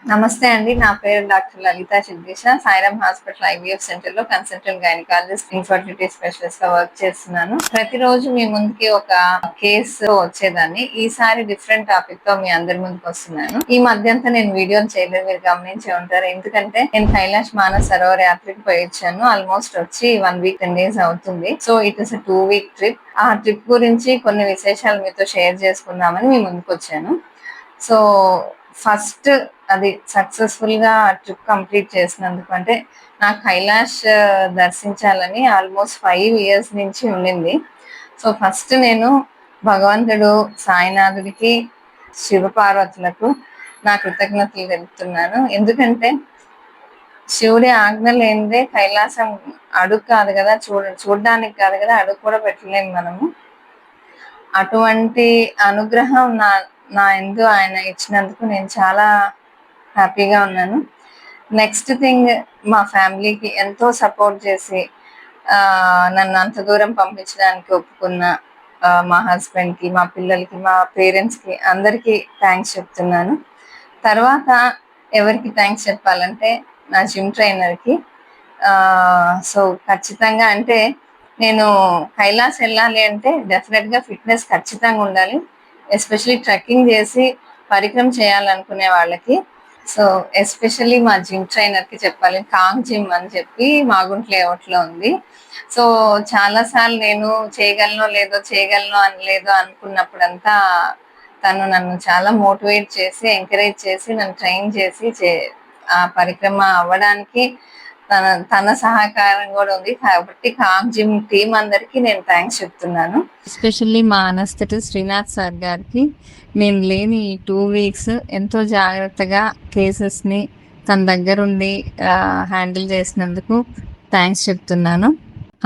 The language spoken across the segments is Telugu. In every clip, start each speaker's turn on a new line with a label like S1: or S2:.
S1: నమస్తే అండి. నా పేరు డాక్టర్ లలిత సిద్దిశ. సాయిరామ్ హాస్పిటల్ ఐవీఎఫ్ సెంటర్‌లో కన్సల్టెంట్ గైనకాలజిస్ట్, ఇన్ఫర్టిలిటీ స్పెషలిస్ట్‌గా వర్క్ చేస్తున్నాను. ప్రతిరోజు మీ ముందుకి ఒక కేస్‌తో వచ్చేదాన్ని. ఈసారి డిఫరెంట్ టాపిక్‌తో మీ అందరి ముందుకొస్తున్నాను. ఈ మధ్యంతా నేను వీడియోలు చేయలేదు. మీరు గమనించే ఉంటారు. ఎందుకంటే నేను కైలాష్ మానస్ సరోవర్ యాత్రకి పోయొచ్చాను. ఆల్మోస్ట్ వచ్చి 1 వీక్ 10 డేస్ అవుతుంది. So it is a 2 week trip. ఆ ట్రిప్ గురించి కొన్ని విశేషాలు మీతో షేర్ చేసుకుందామని మీ ముందుకొచ్చాను. సో ఫస్ట్ అది సక్సెస్ఫుల్ గా ట్రిప్ కంప్లీట్ చేసినందుకు, అంటే నాకు కైలాష్ దర్శించాలని ఆల్మోస్ట్ 5 years నుంచి ఉండింది. సో ఫస్ట్ నేను భగవంతుడు సాయినాథుడికి, శివపార్వతులకు నా కృతజ్ఞతలు తెలుపుతున్నాను. ఎందుకంటే శివుడి ఆజ్ఞ లేనిదే కైలాసం అడుగు కాదు కదా, చూడడానికి కాదు కదా, అడుగు కూడా పెట్టలేము మనము. అటువంటి అనుగ్రహం నా ఎందు ఆయన ఇచ్చినందుకు నేను చాలా హ్యాపీగా ఉన్నాను. నెక్స్ట్ థింగ్, మా ఫ్యామిలీకి ఎంతో సపోర్ట్ చేసి నన్ను అంత దూరం పంపించడానికి ఒప్పుకున్న మా హస్బెండ్కి, మా పిల్లలకి, మా పేరెంట్స్కి అందరికీ థ్యాంక్స్ చెప్తున్నాను. తర్వాత ఎవరికి థ్యాంక్స్ చెప్పాలంటే నా జిమ్ ట్రైనర్కి. సో ఖచ్చితంగా అంటే నేను కైలాస్ వెళ్ళాలి అంటే డెఫినెట్గా ఫిట్నెస్ ఖచ్చితంగా ఉండాలి. ఎస్పెషలీ ట్రెక్కింగ్ చేసి పరిక్రమ చేయాలనుకునే వాళ్ళకి. సో ఎస్పెషల్లీ మా జిమ్ ట్రైనర్కి చెప్పాలి. కాంగ్ జిమ్ అని చెప్పి మాగుంట లేఅవుట్లో ఉంది. సో చాలాసార్లు నేను చేయగలను అనుకున్నప్పుడంతా తను నన్ను చాలా మోటివేట్ చేసి, ఎంకరేజ్ చేసి, నన్ను ట్రైన్ చేసి ఆ పరిక్రమ అవ్వడానికి తన సహకారం కూడా ఉంది. కాబట్టి కాంగ్ జిమ్ టీం అందరికి నేను థ్యాంక్స్ చెప్తున్నాను. ఎస్పెషల్లీ మా అనస్థెటిస్ట్ శ్రీనాథ్ సార్ గారికి నేను లేని ఈ 2 weeks ఎంతో జాగ్రత్తగా కేసెస్ని తన దగ్గరుండి హ్యాండిల్ చేసినందుకు థ్యాంక్స్ చెప్తున్నాను.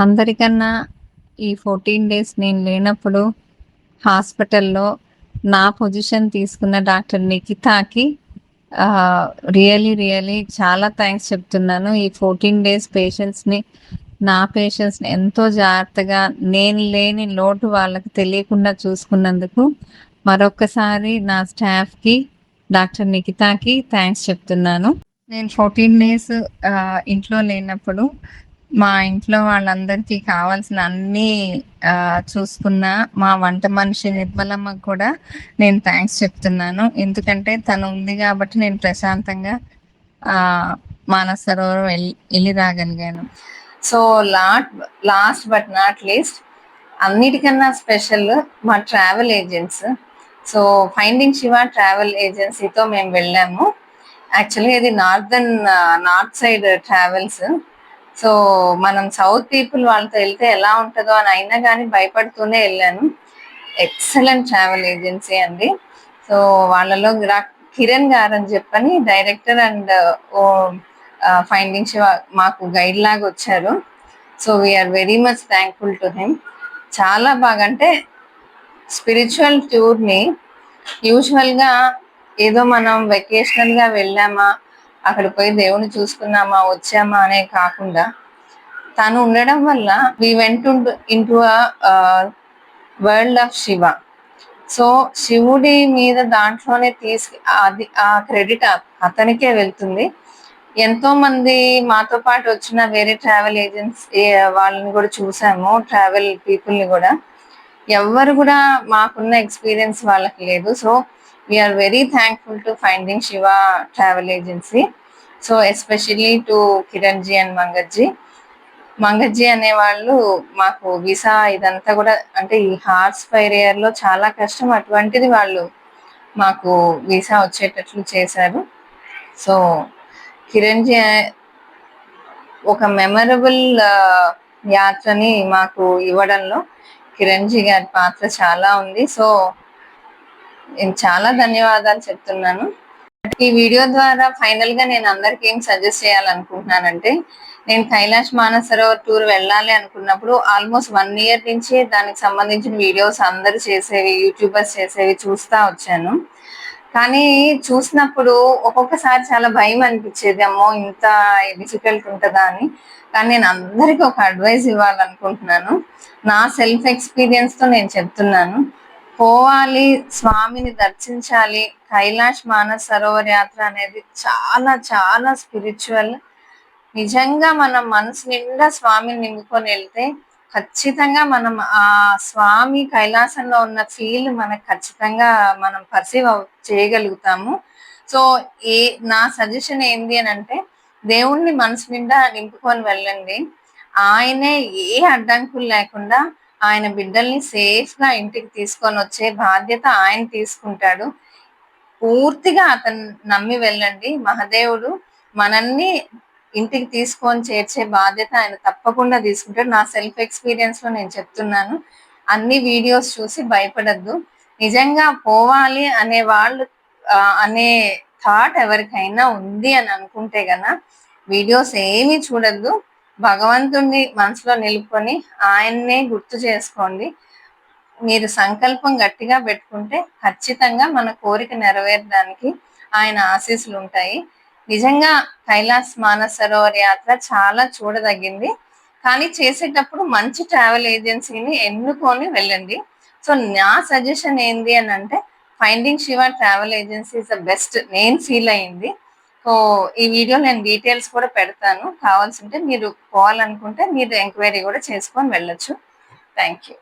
S1: అందరికన్నా ఈ 14 days నేను లేనప్పుడు హాస్పిటల్లో నా పొజిషన్ తీసుకున్న డాక్టర్ నిఖితాకి రియలీ చాలా థ్యాంక్స్ చెప్తున్నాను. ఈ 14 days నా పేషెంట్స్ని ఎంతో జాగ్రత్తగా నేను లేని లోటు వాళ్ళకి తెలియకుండా చూసుకున్నందుకు మరొకసారి నా స్టాఫ్కి, డాక్టర్ నిఖితాకి థ్యాంక్స్ చెప్తున్నాను. నేను 14 days ఇంట్లో లేనప్పుడు మా ఇంట్లో వాళ్ళందరికీ కావాల్సిన అన్నీ చూసుకున్న మా వంట మనిషి నిర్మలమ్మకు కూడా నేను థ్యాంక్స్ చెప్తున్నాను. ఎందుకంటే తను ఉంది కాబట్టి నేను ప్రశాంతంగా మానస సరోవరం వెళ్ళి రాగలిగాను. So last but not least, అన్నిటికన్నా స్పెషల్ మా travel agents. So finding Shiva travel ఏజెన్సీతో మేము వెళ్ళాము. యాక్చువల్లీ ఇది నార్త్ సైడ్ ట్రావెల్స్. సో మనం సౌత్ పీపుల్ వాళ్ళతో వెళ్తే ఎలా ఉంటుందో అని అయినా కానీ భయపడుతూనే వెళ్ళాను. ఎక్సలెంట్ ట్రావెల్ ఏజెన్సీ అండి. సో వాళ్ళలో కిరణ్ గారు అని చెప్పని డైరెక్టర్ అండ్ ఫైండింగ్ శివ మాకు గైడ్ లాగా వచ్చారు. So we are very much thankful to him. చాలా బాగా, అంటే స్పిరిచువల్ టూర్ని యూజువల్గా ఏదో మనం వెకేషనల్గా వెళ్ళామా, అక్కడ పోయి దేవుని చూసుకున్నామా, వచ్చామా అనే కాకుండా తను ఉండడం వల్ల we went into world of Shiva. So శివుడి మీద దాంట్లోనే అది ఆ క్రెడిట్ అతనికే వెళ్తుంది. ఎంతో మంది మాతో పాటు వచ్చిన వేరే ట్రావెల్ ఏజెంట్స్ వాళ్ళని కూడా చూసాము, ట్రావెల్ పీపుల్ని కూడా. ఎవ్వరు కూడా మాకున్న ఎక్స్పీరియన్స్ వాళ్ళకి లేదు. So we are very thankful to finding Shiva travel agency. So especially to Kiran ji and మంగజ్జీ అనేవాళ్ళు మాకు వీసా ఇదంతా కూడా, అంటే ఈ హార్స్ ఫైర్ ఇయర్లో చాలా కష్టం, అటువంటిది వాళ్ళు మాకు వీసా వచ్చేటట్లు చేశారు. సో కిరణ్ జీ ఒక మెమరబుల్ యాత్రని మాకు ఇవ్వడంలో కిరణ్ జీ గారి పాత్ర చాలా ఉంది. సో నేను చాలా ధన్యవాదాలు చెప్తున్నాను. ఈ వీడియో ద్వారా ఫైనల్ గా నేను అందరికి ఏం సజెస్ట్ చేయాలనుకుంటున్నానంటే, నేను కైలాష్ మానస్ సరోవర్ టూర్ వెళ్ళాలి అనుకున్నప్పుడు ఆల్మోస్ట్ 1 year నుంచి దానికి సంబంధించిన వీడియోస్ అందరు చేసేవి, యూట్యూబర్స్ చేసేవి చూస్తా వచ్చాను. కానీ చూసినప్పుడు ఒక్కొక్కసారి చాలా భయం అనిపించేది, అమ్మో ఇంత డిఫికల్ట్ ఉంటుందా అని. కానీ నేను అందరికీ ఒక అడ్వైస్ ఇవ్వాలనుకుంటున్నాను. నా సెల్ఫ్ ఎక్స్పీరియన్స్ తో నేను చెప్తున్నాను. పోవాలి, స్వామిని దర్శించాలి. కైలాష్ మానస్ సరోవర్ యాత్ర అనేది చాలా చాలా స్పిరిచువల్. నిజంగా మనం మనసు నిండా స్వామిని నింపుకొని వెళ్తే ఖచ్చితంగా మనం ఆ స్వామి కైలాసంలో ఉన్న ఫీల్ మనకు ఖచ్చితంగా మనం పర్సీవ్ చేయగలుగుతాము. సో నా సజెషన్ ఏంది అని అంటే, దేవుణ్ణి మనసు నిండా నింపుకొని వెళ్ళండి. ఆయనే ఏ అడ్డంకులు లేకుండా ఆయన బిడ్డల్ని సేఫ్ గా ఇంటికి తీసుకొని వచ్చే బాధ్యత ఆయన తీసుకుంటాడు. పూర్తిగా అతను నమ్మి వెళ్ళండి. మహదేవుడు మనల్ని ఇంటికి తీసుకొని చేర్చే బాధ్యత ఆయన తప్పకుండా తీసుకుంటాడు. నా సెల్ఫ్ ఎక్స్పీరియన్స్ లో నేను చెప్తున్నాను. అన్ని వీడియోస్ చూసి భయపడద్దు. నిజంగా పోవాలి అనే వాళ్ళు అనే థాట్ ఎవరికైనా ఉంది అని అనుకుంటే గన వీడియోస్ ఏమీ చూడద్దు. భగవంతుణ్ణి మనసులో నిలుపుకొని ఆయన్నే గుర్తు చేసుకోండి. మీరు సంకల్పం గట్టిగా పెట్టుకుంటే ఖచ్చితంగా మన కోరిక నెరవేరడానికి ఆయన ఆశీస్సులు ఉంటాయి. నిజంగా కైలాస్ మానస్ సరోవర్ యాత్ర చాలా చూడదగింది. కానీ చేసేటప్పుడు మంచి ట్రావెల్ ఏజెన్సీని ఎన్నుకొని వెళ్ళండి. సో నా సజెషన్ ఏంది అని అంటే, finding Shiva travel agency is the best నేను ఫీల్ అయ్యింది. సో ఈ వీడియో నేను డీటెయిల్స్ కూడా పెడతాను. కావాల్సి ఉంటే మీరు పోవాలనుకుంటే మీరు ఎంక్వైరీ కూడా చేసుకొని వెళ్ళొచ్చు. Thank you.